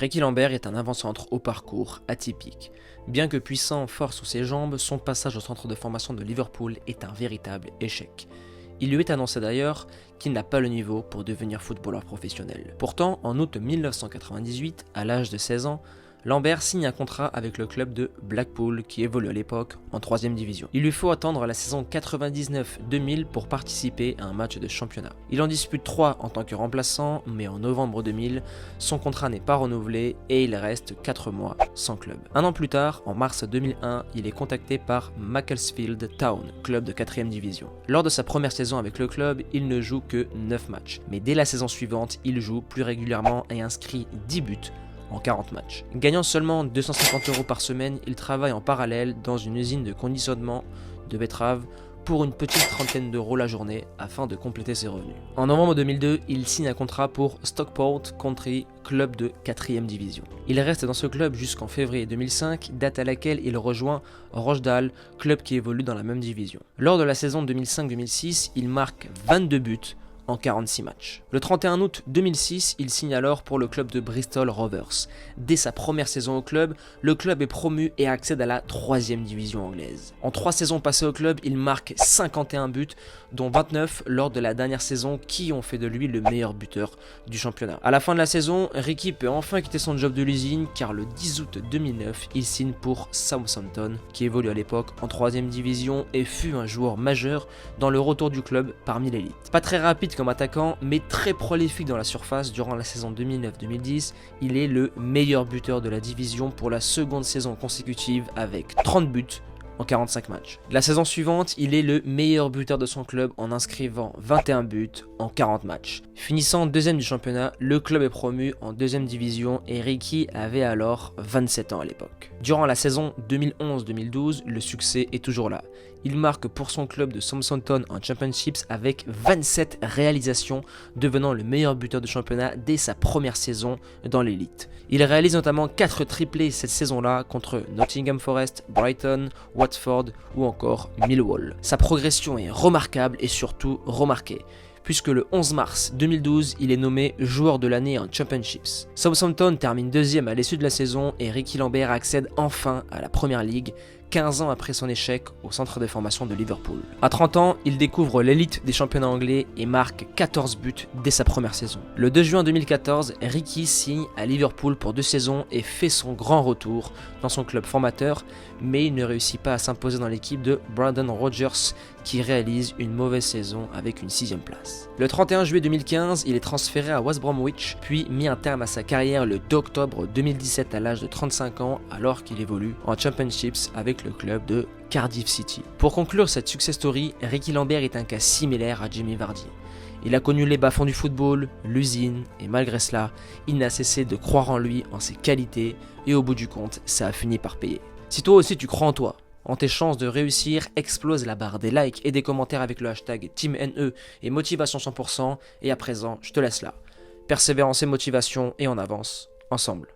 Ricky Lambert est un avant-centre au parcours atypique. Bien que puissant, fort sous ses jambes, son passage au centre de formation de Liverpool est un véritable échec. Il lui est annoncé d'ailleurs qu'il n'a pas le niveau pour devenir footballeur professionnel. Pourtant, en août 1998, à l'âge de 16 ans, Lambert signe un contrat avec le club de Blackpool qui évolue à l'époque en 3ème division. Il lui faut attendre la saison 99-2000 pour participer à un match de championnat. Il en dispute 3 en tant que remplaçant, mais en novembre 2000, son contrat n'est pas renouvelé et il reste 4 mois sans club. Un an plus tard, en mars 2001, il est contacté par Macclesfield Town, club de 4ème division. Lors de sa première saison avec le club, il ne joue que 9 matchs. Mais dès la saison suivante, il joue plus régulièrement et inscrit 10 buts en 40 matchs. Gagnant seulement 250 € par semaine, il travaille en parallèle dans une usine de conditionnement de betteraves pour une petite trentaine d'euros la journée afin de compléter ses revenus. En novembre 2002, il signe un contrat pour Stockport County, club de 4ème division. Il reste dans ce club jusqu'en février 2005, date à laquelle il rejoint Rochdale, club qui évolue dans la même division. Lors de la saison 2005-2006, il marque 22 buts en 46 matchs. Le 31 août 2006, il signe alors pour le club de Bristol Rovers. Dès sa première saison au club, le club est promu et accède à la 3ème division anglaise. En 3 saisons passées au club, il marque 51 buts, dont 29 lors de la dernière saison qui ont fait de lui le meilleur buteur du championnat. À la fin de la saison, Ricky peut enfin quitter son job de l'usine car le 10 août 2009, il signe pour Southampton qui évolue à l'époque en 3ème division et fut un joueur majeur dans le retour du club parmi l'élite. Pas très rapide comme attaquant, mais très prolifique dans la surface durant la saison 2009-2010, il est le meilleur buteur de la division pour la seconde saison consécutive avec 30 buts en 45 matchs. La saison suivante, il est le meilleur buteur de son club en inscrivant 21 buts en 40 matchs. Finissant 2ème du championnat, le club est promu en 2ème division et Ricky avait alors 27 ans à l'époque. Durant la saison 2011-2012, le succès est toujours là. Il marque pour son club de Southampton en Championships avec 27 réalisations, devenant le meilleur buteur de championnat dès sa première saison dans l'élite. Il réalise notamment 4 triplés cette saison-là contre Nottingham Forest, Brighton, Watford ou encore Millwall. Sa progression est remarquable et surtout remarquée, puisque le 11 mars 2012, il est nommé joueur de l'année en Championships. Southampton termine 2ème à l'issue de la saison et Ricky Lambert accède enfin à la Premier League, 15 ans après son échec au centre de formation de Liverpool. À 30 ans, il découvre l'élite des championnats anglais et marque 14 buts dès sa première saison. Le 2 juin 2014, Ricky signe à Liverpool pour 2 saisons et fait son grand retour dans son club formateur, mais il ne réussit pas à s'imposer dans l'équipe de Brendan Rodgers qui réalise une mauvaise saison avec une 6ème place. Le 31 juillet 2015, il est transféré à West Bromwich, puis mis un terme à sa carrière le 2 octobre 2017 à l'âge de 35 ans alors qu'il évolue en Championships avec le club de Cardiff City. Pour conclure cette success story, Ricky Lambert est un cas similaire à Jamie Vardy. Il a connu les bas-fonds du football, l'usine, et malgré cela, il n'a cessé de croire en lui, en ses qualités, et au bout du compte, ça a fini par payer. Si toi aussi tu crois en toi, en tes chances de réussir, explose la barre des likes et des commentaires avec le hashtag TeamNE et motivation 100%, et à présent, je te laisse là. Persévérance et motivation, et on avance, ensemble.